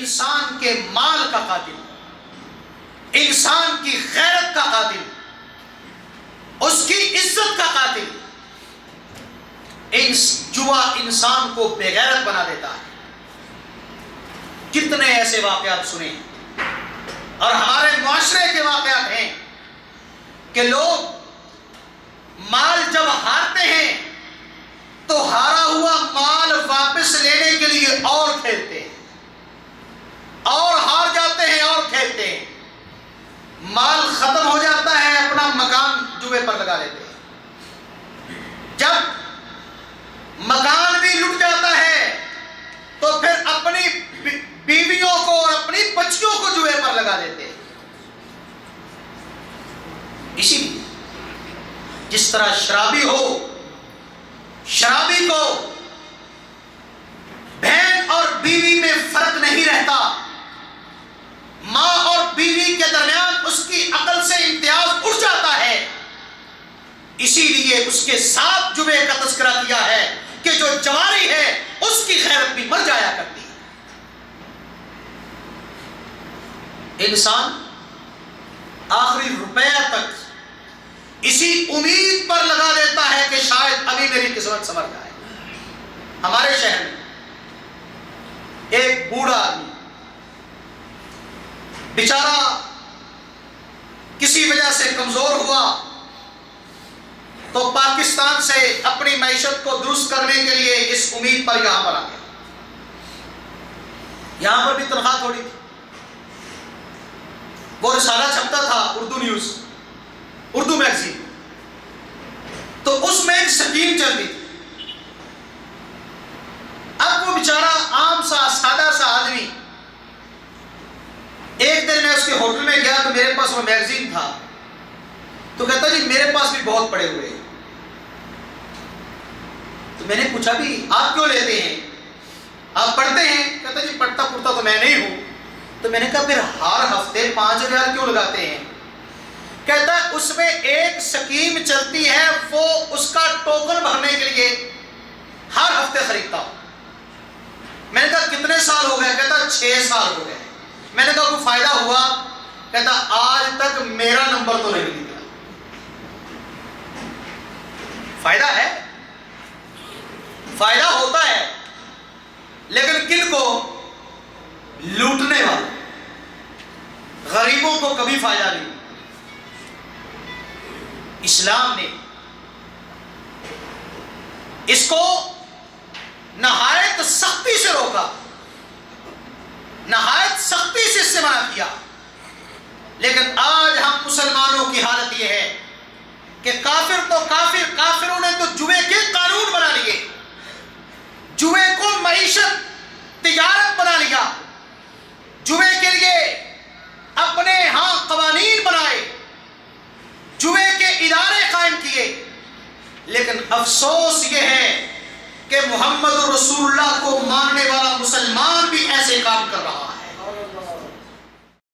انسان کے مال کا قاتل، انسان کی غیرت کا قاتل، اس کی عزت کا قاتل۔ جوا انسان کو بے غیرت بنا دیتا ہے۔ کتنے ایسے واقعات سنے ہیں اور ہمارے معاشرے کے واقعات ہیں کہ لوگ مال جب ہارتے ہیں تو ہارا ہوا مال واپس لینے کے لیے اور کھیلتے ہیں، اور ہار جاتے ہیں اور کھیلتے ہیں، مال ختم ہو جاتا ہے، اپنا مکان جوے پر لگا لیتے ہیں۔ جب مکان بھی لٹ جاتا ہے تو پھر اپنی بیویوں کو اور اپنی بچیوں کو جوے پر لگا دیتے ہیں۔ اسی لیے جس طرح شرابی ہو، شرابی کو بہن اور بیوی میں فرق نہیں رہتا، ماں اور بیوی کے درمیان اس کی عقل سے امتیاز اٹھ جاتا ہے، اسی لیے اس کے ساتھ جوے کا تذکرہ کیا ہے کہ جو جواری ہے اس کی غیرت بھی مر جایا کرتی ہے۔ انسان آخری روپیہ تک اسی امید پر لگا دیتا ہے کہ شاید ابھی میری قسمت سنور جائے۔ ہمارے شہر میں ایک بوڑھا آدمی بیچارہ کسی وجہ سے کمزور ہوا تو پاکستان سے اپنی معیشت کو درست کرنے کے لیے اس امید پر یہاں پر آ گیا۔ یہاں پر بھی تنخواہ تھوڑی تھی، وہ رسالہ چھپتا تھا، اردو نیوز، اردو میگزین، تو اس میں ایک سکیم چلتی تھی۔ اب وہ بیچارہ عام سا سادہ سا آدمی، ایک دن میں اس کے ہوٹل میں گیا تو میرے پاس وہ میگزین تھا، تو کہتا جی میرے پاس بھی بہت پڑے ہوئے ہیں۔ تو میں نے پوچھا بھی آپ کیوں لیتے ہیں، آپ پڑھتے ہیں؟ کہتا جی پڑھتا پڑھتا تو میں نہیں ہوں۔ تو میں نے کہا پھر ہر ہفتے 5,000 کیوں لگاتے ہیں؟ کہتا ہے اس میں ایک سکیم چلتی ہے، وہ اس کا ٹوکن بھرنے کے لیے ہر ہفتے خریدتا ہوں۔ میں نے کہا کتنے سال ہو گئے؟ کہتا 6 سال ہو گئے۔ میں نے کہا کوئی فائدہ ہوا؟ کہتا آج تک میرا نمبر تو نہیں نکلا۔ فائدہ ہے، فائدہ ہوتا ہے، لیکن کن کو؟ لوٹنے والے، غریبوں کو کبھی فائدہ نہیں۔ اسلام نے اس کو نہایت سختی سے روکا، نہایت سختی سے اس سے منع کیا، لیکن آج ہم مسلمانوں کی حالت یہ ہے کہ کافر تو کافر، کافروں نے تو جوے کے قانون بنا لیے، جوے کو معیشت تجارت بنا لیا، جوے کے لیے اپنے ہاں قوانین بنائے، جوے کے ادارے قائم کیے، لیکن افسوس یہ ہے کہ محمد رسول اللہ کو ماننے والا مسلمان بھی ایسے کام کر رہا ہے۔